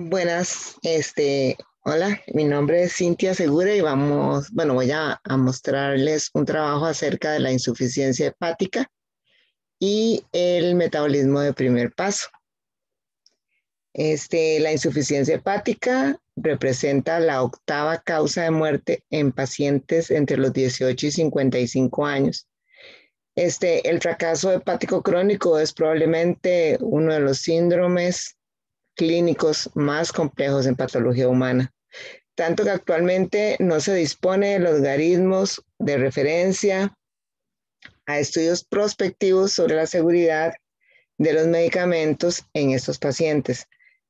Buenas, hola, mi nombre es Cintia Segura y voy a mostrarles un trabajo acerca de la insuficiencia hepática y el metabolismo de primer paso. La insuficiencia hepática representa la octava causa de muerte en pacientes entre los 18 y 55 años. El fracaso hepático crónico es probablemente uno de los síndromes clínicos más complejos en patología humana, tanto que actualmente no se dispone de los logaritmos de referencia a estudios prospectivos sobre la seguridad de los medicamentos en estos pacientes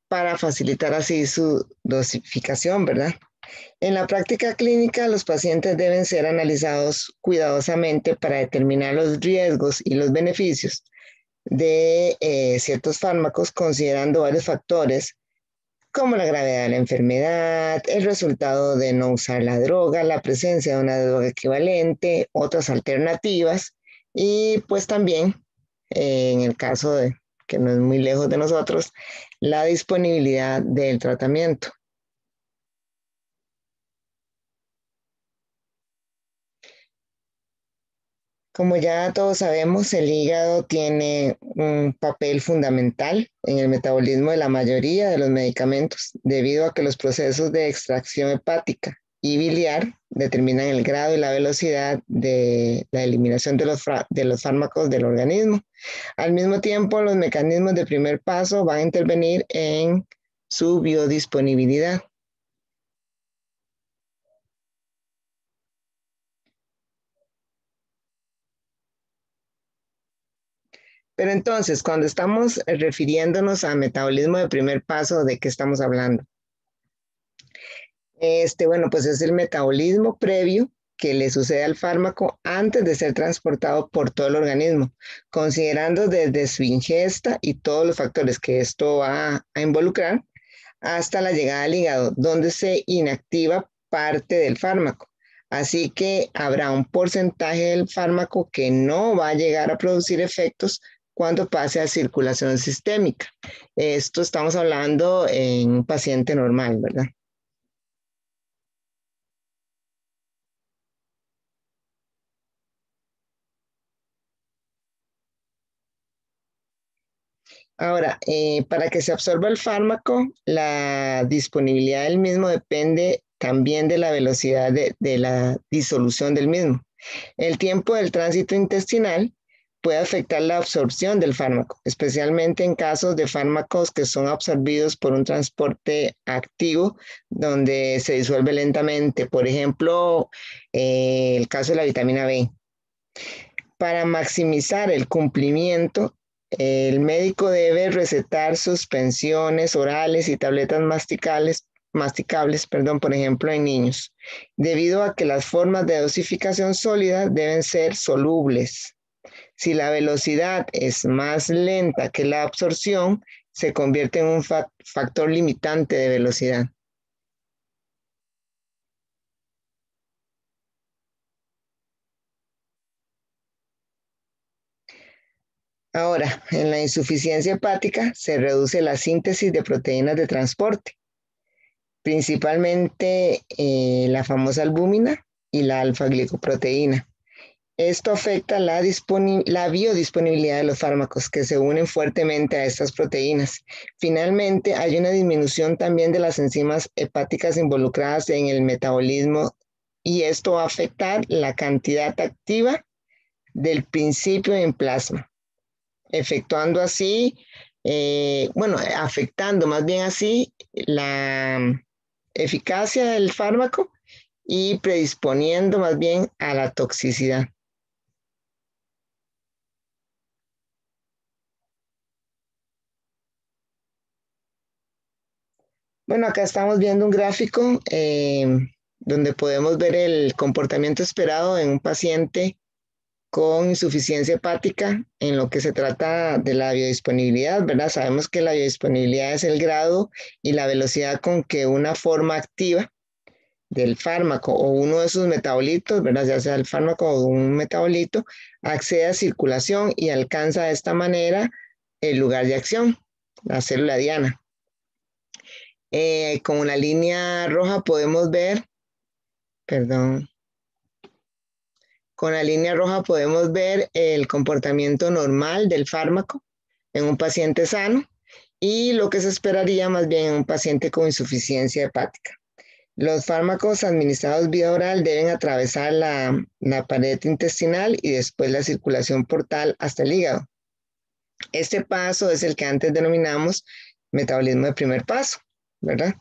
para facilitar así su dosificación, ¿verdad? En la práctica clínica, los pacientes deben ser analizados cuidadosamente para determinar los riesgos y los beneficios de ciertos fármacos, considerando varios factores como la gravedad de la enfermedad, el resultado de no usar la droga, la presencia de una droga equivalente, otras alternativas y pues también, en el caso de que no es muy lejos de nosotros, la disponibilidad del tratamiento. Como ya todos sabemos, el hígado tiene un papel fundamental en el metabolismo de la mayoría de los medicamentos, debido a que los procesos de extracción hepática y biliar determinan el grado y la velocidad de la eliminación de los fármacos del organismo. Al mismo tiempo, los mecanismos de primer paso van a intervenir en su biodisponibilidad. Pero entonces, cuando estamos refiriéndonos a metabolismo de primer paso, ¿de qué estamos hablando? Pues es el metabolismo previo que le sucede al fármaco antes de ser transportado por todo el organismo, considerando desde su ingesta y todos los factores que esto va a involucrar hasta la llegada al hígado, donde se inactiva parte del fármaco. Así que habrá un porcentaje del fármaco que no va a llegar a producir efectos cuando pase a circulación sistémica. Esto estamos hablando en un paciente normal, ¿verdad? Ahora, para que se absorba el fármaco, la disponibilidad del mismo depende también de la velocidad de la disolución del mismo. El tiempo del tránsito intestinal puede afectar la absorción del fármaco, especialmente en casos de fármacos que son absorbidos por un transporte activo donde se disuelve lentamente. Por ejemplo, el caso de la vitamina B. Para maximizar el cumplimiento, el médico debe recetar suspensiones orales y tabletas masticables, por ejemplo, en niños, debido a que las formas de dosificación sólida deben ser solubles. Si la velocidad es más lenta que la absorción, se convierte en un factor limitante de velocidad. Ahora, en la insuficiencia hepática se reduce la síntesis de proteínas de transporte, principalmente la famosa albúmina y la alfa-glicoproteína. Esto afecta la biodisponibilidad de los fármacos que se unen fuertemente a estas proteínas. Finalmente, hay una disminución también de las enzimas hepáticas involucradas en el metabolismo y esto va a afectar la cantidad activa del principio en plasma, efectuando así, afectando más bien así la eficacia del fármaco y predisponiendo más bien a la toxicidad. Bueno, acá estamos viendo un gráfico donde podemos ver el comportamiento esperado en un paciente con insuficiencia hepática en lo que se trata de la biodisponibilidad, ¿verdad? Sabemos que la biodisponibilidad es el grado y la velocidad con que una forma activa del fármaco o uno de sus metabolitos, ¿verdad? Ya sea el fármaco o un metabolito, accede a circulación y alcanza de esta manera el lugar de acción, la célula diana. Con una línea roja podemos ver, perdón, con la línea roja podemos ver el comportamiento normal del fármaco en un paciente sano y lo que se esperaría más bien en un paciente con insuficiencia hepática. Los fármacos administrados vía oral deben atravesar la pared intestinal y después la circulación portal hasta el hígado. Este paso es el que antes denominamos metabolismo de primer paso, ¿verdad?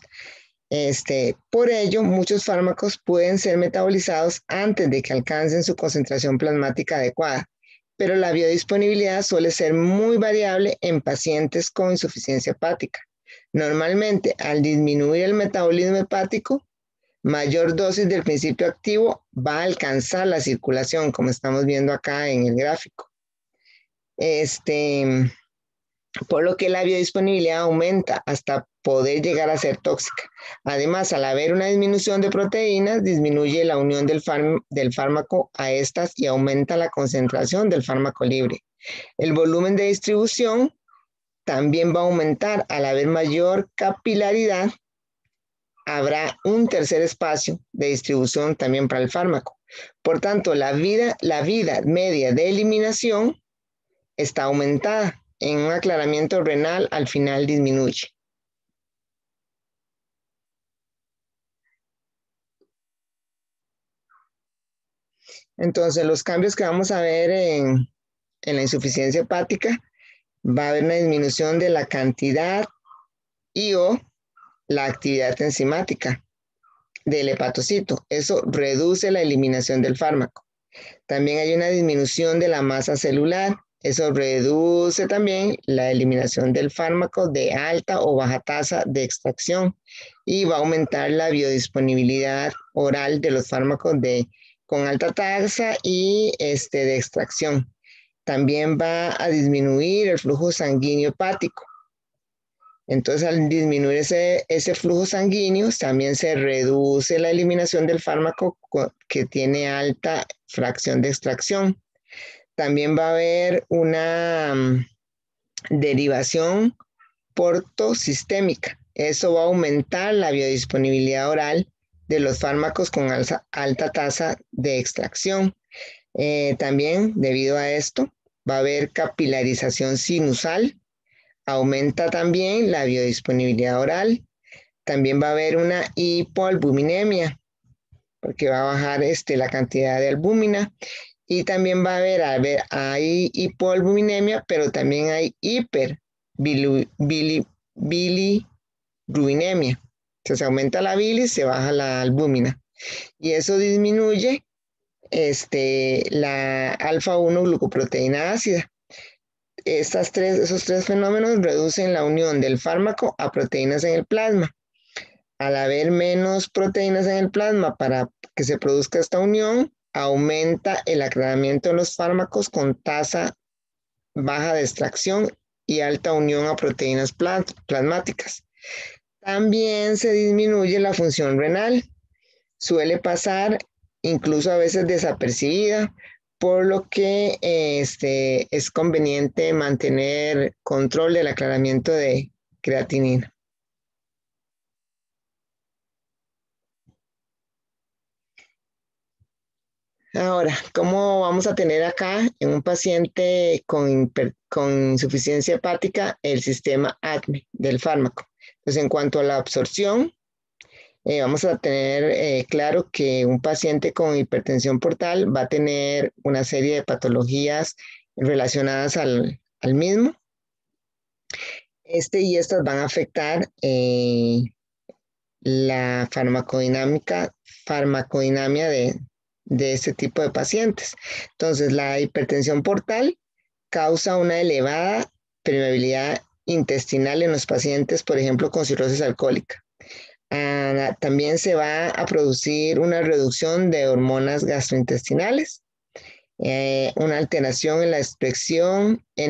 Por ello, muchos fármacos pueden ser metabolizados antes de que alcancen su concentración plasmática adecuada, pero la biodisponibilidad suele ser muy variable en pacientes con insuficiencia hepática. Normalmente, al disminuir el metabolismo hepático, mayor dosis del principio activo va a alcanzar la circulación, como estamos viendo acá en el gráfico. Por lo que la biodisponibilidad aumenta hasta poder llegar a ser tóxica. Además, al haber una disminución de proteínas, disminuye la unión del fármaco a estas y aumenta la concentración del fármaco libre. El volumen de distribución también va a aumentar. Al haber mayor capilaridad, habrá un tercer espacio de distribución también para el fármaco. Por tanto, la vida media de eliminación está aumentada. En un aclaramiento renal, al final disminuye. Entonces, los cambios que vamos a ver en la insuficiencia hepática, va a haber una disminución de la cantidad y o la actividad enzimática del hepatocito. Eso reduce la eliminación del fármaco. También hay una disminución de la masa celular. Eso reduce también la eliminación del fármaco de alta o baja tasa de extracción y va a aumentar la biodisponibilidad oral de los fármacos con alta tasa y de extracción. También va a disminuir el flujo sanguíneo hepático. Entonces, al disminuir ese flujo sanguíneo, también se reduce la eliminación del fármaco que tiene alta fracción de extracción. También va a haber una derivación portosistémica. Eso va a aumentar la biodisponibilidad oral de los fármacos con alta tasa de extracción. También, debido a esto, va a haber capilarización sinusal. Aumenta también la biodisponibilidad oral. También va a haber una hipoalbuminemia, porque va a bajar la cantidad de albúmina. Y también va a haber, hay hipoalbuminemia, pero también hay hiperbilirubinemia. Entonces aumenta la bilis, se baja la albúmina. Y eso disminuye la alfa-1 glucoproteína ácida. Esos tres fenómenos reducen la unión del fármaco a proteínas en el plasma. Al haber menos proteínas en el plasma para que se produzca esta unión, aumenta el aclaramiento de los fármacos con tasa baja de extracción y alta unión a proteínas plasmáticas. También se disminuye la función renal. Suele pasar incluso a veces desapercibida, por lo que es conveniente mantener control del aclaramiento de creatinina. Ahora, ¿cómo vamos a tener acá en un paciente con insuficiencia hepática el sistema ADME del fármaco? Entonces, en cuanto a la absorción, vamos a tener claro que un paciente con hipertensión portal va a tener una serie de patologías relacionadas al mismo. Y estas van a afectar la farmacodinamia de este tipo de pacientes. Entonces, la hipertensión portal causa una elevada permeabilidad intestinal en los pacientes, por ejemplo, con cirrosis alcohólica. También se va a producir una reducción de hormonas gastrointestinales, una alteración en la expresión y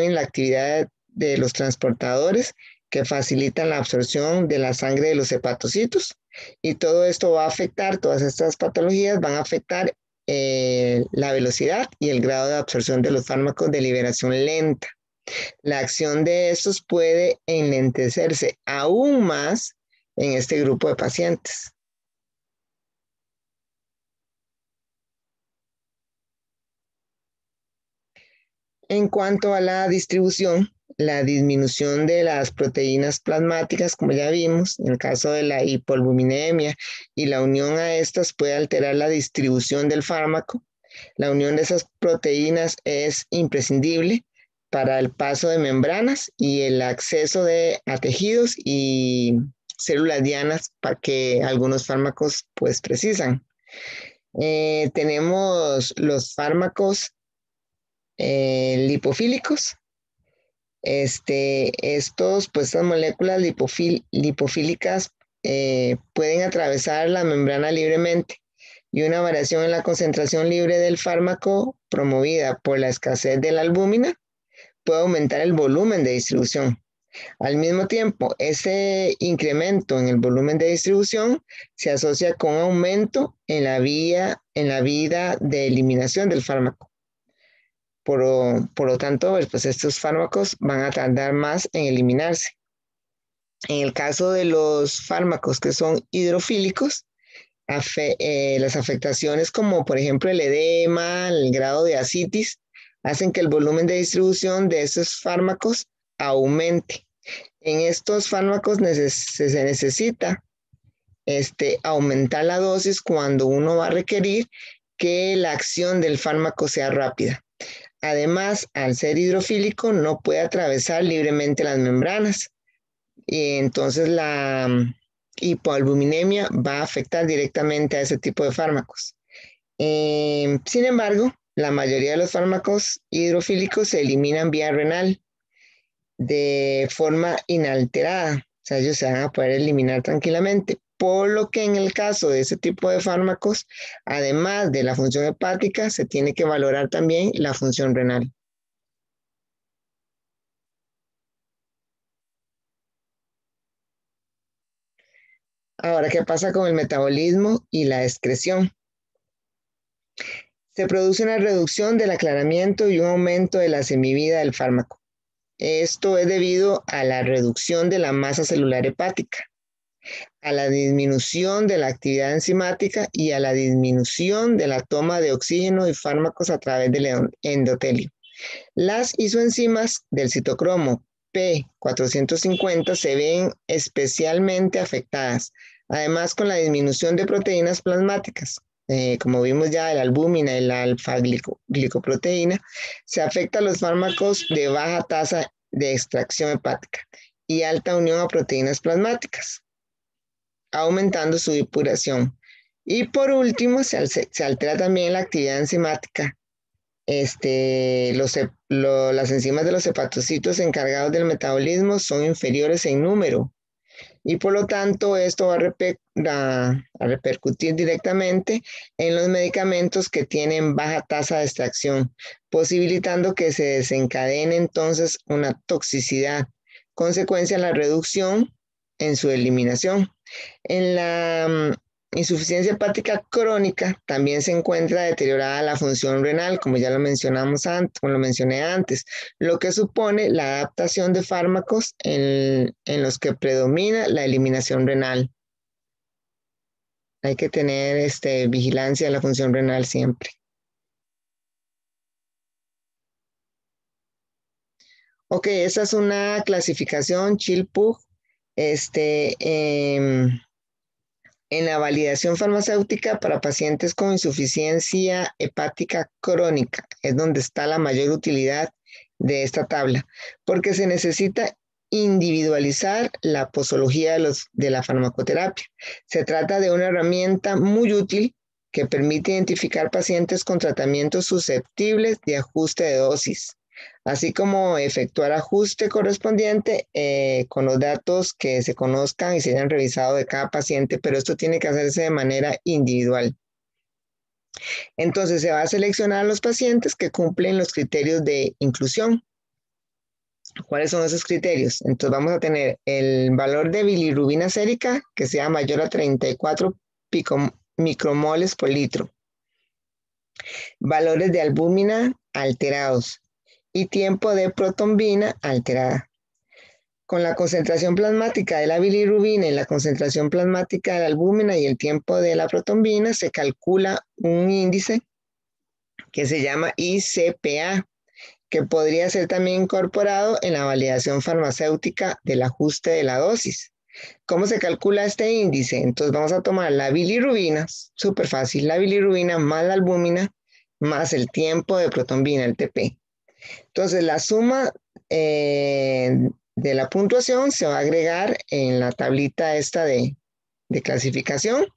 la actividad de los transportadores que facilitan la absorción de la sangre de los hepatocitos. Y todo esto va a afectar, todas estas patologías van a afectar la velocidad y el grado de absorción de los fármacos de liberación lenta. La acción de estos puede enlentecerse aún más en este grupo de pacientes. En cuanto a la distribución, la disminución de las proteínas plasmáticas, como ya vimos, en el caso de la hipoalbuminemia y la unión a estas puede alterar la distribución del fármaco. La unión de esas proteínas es imprescindible para el paso de membranas y el acceso a tejidos y células dianas para que algunos fármacos pues precisan. Tenemos los fármacos lipofílicos. Estas moléculas lipofílicas pueden atravesar la membrana libremente y una variación en la concentración libre del fármaco promovida por la escasez de la albúmina puede aumentar el volumen de distribución. Al mismo tiempo, ese incremento en el volumen de distribución se asocia con aumento en la vida de eliminación del fármaco. Por lo tanto, pues estos fármacos van a tardar más en eliminarse. En el caso de los fármacos que son hidrofílicos, las afectaciones como por ejemplo el edema, el grado de ascitis, hacen que el volumen de distribución de estos fármacos aumente. En estos fármacos se necesita aumentar la dosis cuando uno va a requerir que la acción del fármaco sea rápida. Además, al ser hidrofílico, no puede atravesar libremente las membranas. Y entonces la hipoalbuminemia va a afectar directamente a ese tipo de fármacos. Sin embargo, la mayoría de los fármacos hidrofílicos se eliminan vía renal de forma inalterada. O sea, ellos se van a poder eliminar tranquilamente. Por lo que en el caso de ese tipo de fármacos, además de la función hepática, se tiene que valorar también la función renal. Ahora, ¿qué pasa con el metabolismo y la excreción? Se produce una reducción del aclaramiento y un aumento de la semivida del fármaco. Esto es debido a la reducción de la masa celular hepática, a la disminución de la actividad enzimática y a la disminución de la toma de oxígeno y fármacos a través del endotelio. Las isoenzimas del citocromo P450 se ven especialmente afectadas, además con la disminución de proteínas plasmáticas. Como vimos ya, la albúmina y la alfa-glicoproteína, se afecta a los fármacos de baja tasa de extracción hepática y alta unión a proteínas plasmáticas, aumentando su depuración. Y por último, se altera también la actividad enzimática. Las enzimas de los hepatocitos encargados del metabolismo son inferiores en número y por lo tanto esto va a repercutir directamente en los medicamentos que tienen baja tasa de extracción, posibilitando que se desencadene entonces una toxicidad, consecuencia de la reducción en su eliminación. En la insuficiencia hepática crónica también se encuentra deteriorada la función renal, como ya lo mencionamos antes, como lo mencioné antes, lo que supone la adaptación de fármacos en los que predomina la eliminación renal. Hay que tener vigilancia de la función renal siempre. Ok, esa es una clasificación Chill-Pugh. En la validación farmacéutica para pacientes con insuficiencia hepática crónica es donde está la mayor utilidad de esta tabla, porque se necesita individualizar la posología de la farmacoterapia. Se trata de una herramienta muy útil que permite identificar pacientes con tratamientos susceptibles de ajuste de dosis, así como efectuar ajuste correspondiente con los datos que se conozcan y se hayan revisado de cada paciente, pero esto tiene que hacerse de manera individual. Entonces se va a seleccionar a los pacientes que cumplen los criterios de inclusión. ¿Cuáles son esos criterios? Entonces vamos a tener el valor de bilirrubina sérica que sea mayor a 34 micromoles por litro. Valores de albúmina alterados y tiempo de protombina alterada. Con la concentración plasmática de la bilirrubina y la concentración plasmática de la albúmina y el tiempo de la protombina, se calcula un índice que se llama ICPA, que podría ser también incorporado en la validación farmacéutica del ajuste de la dosis. ¿Cómo se calcula este índice? Entonces vamos a tomar la bilirrubina, súper fácil, la bilirrubina más la albúmina más el tiempo de protombina, el TP. Entonces la suma de la puntuación se va a agregar en la tablita esta de clasificación,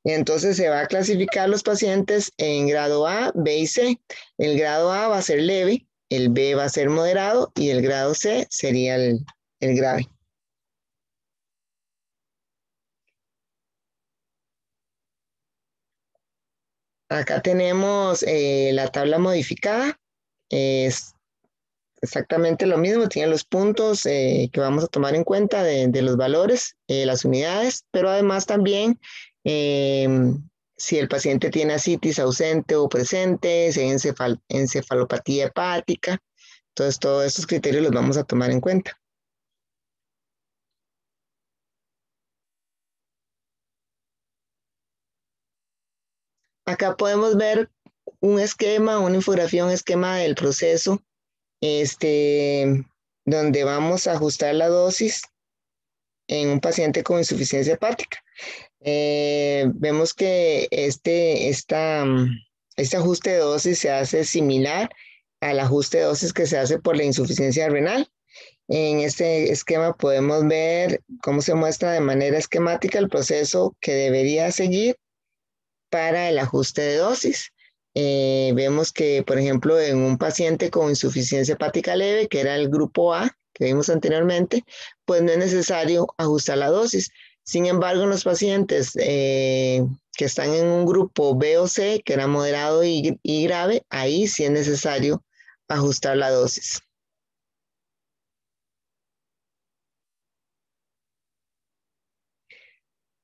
y entonces se va a clasificar los pacientes en grado A, B y C. El grado A va a ser leve, el B va a ser moderado y el grado C sería el grave. Acá tenemos la tabla modificada, es exactamente lo mismo, tiene los puntos que vamos a tomar en cuenta de los valores, las unidades, pero además también eh, si el paciente tiene ascitis ausente o presente, si hay encefalopatía hepática, entonces todos estos criterios los vamos a tomar en cuenta. Acá podemos ver un esquema, una infografía, un esquema del proceso, donde vamos a ajustar la dosis en un paciente con insuficiencia hepática. Vemos que este ajuste de dosis se hace similar al ajuste de dosis que se hace por la insuficiencia renal. En este esquema podemos ver cómo se muestra de manera esquemática el proceso que debería seguir para el ajuste de dosis. Vemos que, por ejemplo, en un paciente con insuficiencia hepática leve, que era el grupo A, que vimos anteriormente, pues no es necesario ajustar la dosis. Sin embargo, en los pacientes que están en un grupo B o C, que era moderado y grave, ahí sí es necesario ajustar la dosis.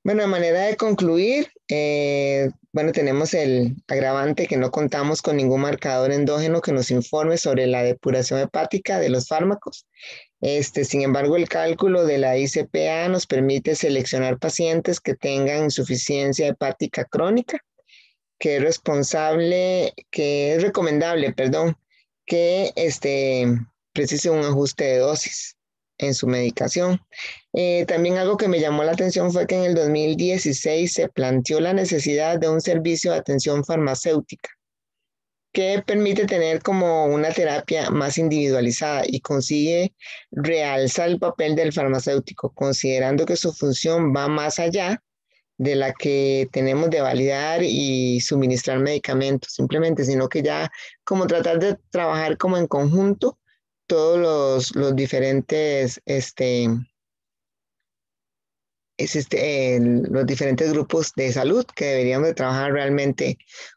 Bueno, de manera de concluir, bueno, tenemos el agravante que no contamos con ningún marcador endógeno que nos informe sobre la depuración hepática de los fármacos. Sin embargo, el cálculo de la ICPA nos permite seleccionar pacientes que tengan insuficiencia hepática crónica, que es recomendable, perdón, que precise un ajuste de dosis en su medicación. También algo que me llamó la atención fue que en el 2016 se planteó la necesidad de un servicio de atención farmacéutica que permite tener como una terapia más individualizada y consigue realzar el papel del farmacéutico, considerando que su función va más allá de la que tenemos de validar y suministrar medicamentos, simplemente, sino que ya como tratar de trabajar como en conjunto todos los diferentes, los diferentes grupos de salud que deberíamos de trabajar realmente